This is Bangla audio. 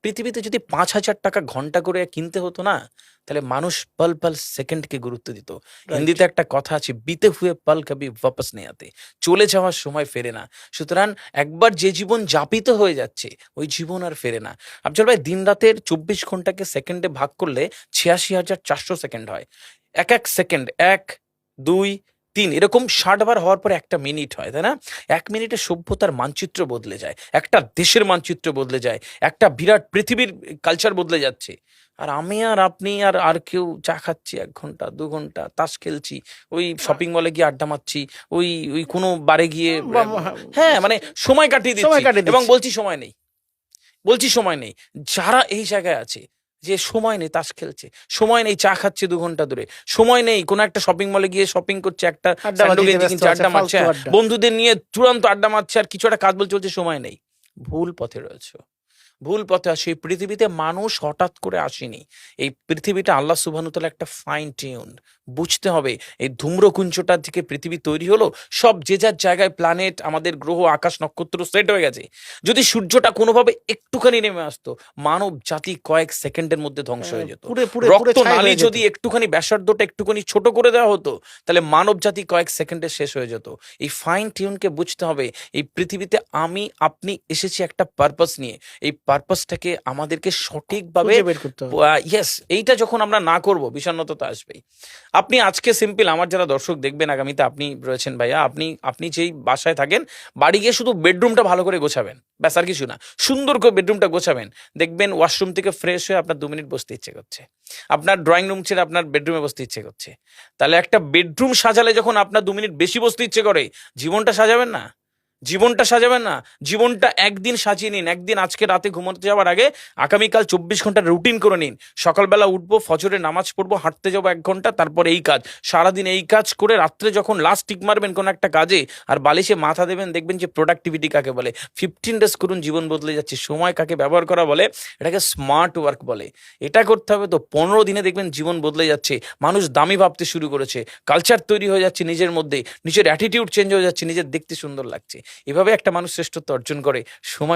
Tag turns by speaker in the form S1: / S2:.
S1: পৃথিবীতে যদি ৫,০০০ টাকা ঘন্টা করে কিনতে হতো না, তাহলে মানুষ পল পল সেকেন্ডকে গুরুত্ব দিত।
S2: রাইট।
S1: হিন্দিতে একটা কথা আছে, বিতে হুয়ে পল কবি ওয়াপস নেই আতে। চলে যাওয়ার সময় ফেরে না। সুতরাং একবার যে জীবন যাপিত হয়ে যাচ্ছে, ওই জীবন আর ফেরে না। আফজল ভাই, দিন রাতের ২৪ ঘন্টাকে সেকেন্ডে ভাগ করলে ৮৬,৪০০ সেকেন্ড হয়। এক এক সেকেন্ড ১, ২, ৩ এরকম ৬০ বার হওয়ার পরে একটা মিনিট হয়, তাই না? ১ মিনিটে সভ্যতার মানচিত্র বদলে যায়, একটা দেশের মানচিত্র বদলে যায়, একটা বিরাট পৃথিবীর কালচার বদলে যাচ্ছে। আর আমি আর আপনি আর আর কেউ চা খাচ্ছি ১ ঘন্টা ২ ঘন্টা, তাস খেলছি, ওই শপিং মলে গিয়ে আড্ডা মারছি, ওই ওই কোনো বারে গিয়ে হ্যাঁ, মানে সময় কাটিয়ে
S2: সময়
S1: দিচ্ছি
S2: কাটিয়ে
S1: এবং
S2: দিচ্ছি।
S1: বলছি সময় নেই, বলছি সময় নেই। যারা এই জায়গায় আছে যে সময় নেই তাস খেলছে, সময় নেই চা খাচ্ছে ২ ঘন্টা ধরে, সময় নেই কোনো একটা শপিং মলে গিয়ে শপিং করছে, একটা স্যান্ডো
S2: আড্ডাবাজিতে
S1: গেঞ্জি
S2: ব্যস্ত
S1: কিনছে,
S2: আছে,
S1: আড্ডা মারছে,
S2: ফালতু আড্ডা।
S1: বন্ধুদের নিয়ে চূড়ান্ত আড্ডা মারছে, আর কিছু একটা কাজ বলছে, বলছে সময় নেই। ভুল পথে রয়েছে, ভুল পথে আসে। এই পৃথিবীতে মানুষ হঠাৎ করে আসেনি। এই পৃথিবীটা আল্লাহ সুবহানাহু ওয়া তাআলা একটা ফাইন টিউন। বুঝতে হবে, এই ধূম্রকুঞ্জটা থেকে পৃথিবী তৈরি হলো। সব যে যার জায়গায় প্ল্যানেট, আমাদের গ্রহ, আকাশ, নক্ষত্র সেট হয়ে গেছে। যদি সূর্যটা কোনোভাবে একটুখানি নেমে আসতো, মানব জাতি কয়েক সেকেন্ডের মধ্যে ধ্বংস হয়ে যেত।
S2: পুরে পুরে পুরে
S1: রক্ত
S2: ছাই
S1: নালী
S2: হয়ে যেত।
S1: যদি একটুখানি ব্যাসার্ধটা একটুখানি ছোট করে দেওয়া হতো, তাহলে মানব জাতি কয়েক সেকেন্ডে শেষ হয়ে যেত। এই ফাইন টিউনকে বুঝতে হবে। এই পৃথিবীতে আমি আপনি এসেছি একটা পারপাস নিয়ে। এই পারপাসটাকে আমাদেরকে সঠিকভাবে
S2: খুঁজে বের করতে হবে।
S1: ইয়েস, এইটা যখন আমরা না করব, বিষণ্ণতা তো আসবেই। আপনি আজকে সিম্পল, আমার যারা দর্শক দেখবেন আগামীতে, আপনি রয়েছেন ভাইয়া, আপনি আপনি যেই বাসায় থাকেন, বাড়ি গিয়ে শুধু বেডরুমটা ভালো করে গোছাবেন, ব্যাস, আর কিছু না। সুন্দর করে বেডরুমটা গোছাবেন, দেখবেন ওয়াশরুম থেকে ফ্রেশ হয়ে আপনার ২ মিনিট বসতে ইচ্ছে করছে, আপনার ড্রয়িং রুম ছেড়ে আপনার বেডরুমে বসতে ইচ্ছে করছে। তাহলে একটা বেডরুম সাজালে যখন আপনার ২ মিনিট বেশি বসতে ইচ্ছে করে, জীবনটা সাজাবেন না? জীবনটা সাজাবেন না? জীবনটা একদিন সাজিয়ে নিন। একদিন, আজকে রাতে ঘুমোতে যাওয়ার আগে আগামীকাল ২৪ ঘন্টার রুটিন করে নিন। সকালবেলা উঠবো, ফজরের নামাজ পড়বো, হাঁটতে যাবো ১ ঘন্টা, তারপর এই কাজ। সারাদিন এই কাজ করে রাত্রে যখন লাস্ট টিক মারবেন কোনো একটা কাজে আর বালিশে মাথা দেবেন, দেখবেন যে প্রোডাক্টিভিটি কাকে বলে। 15 ডেজ করুন, জীবন বদলে যাচ্ছে। সময় কাকে ব্যবহার করা বলে? এটাকে স্মার্ট ওয়ার্ক বলে। এটা করতে হবে তো ১৫ দিনে দেখবেন জীবন বদলে যাচ্ছে। মানুষ দামি ভাবতে শুরু করেছে, কালচার তৈরি হয়ে যাচ্ছে নিজের মধ্যে, নিজের অ্যাটিটিউড চেঞ্জ হয়ে যাচ্ছে, নিজের দেখতে সুন্দর লাগছে। এভাবে একটা মানুষ শ্রেষ্ঠত্ব অর্জন করে। সময়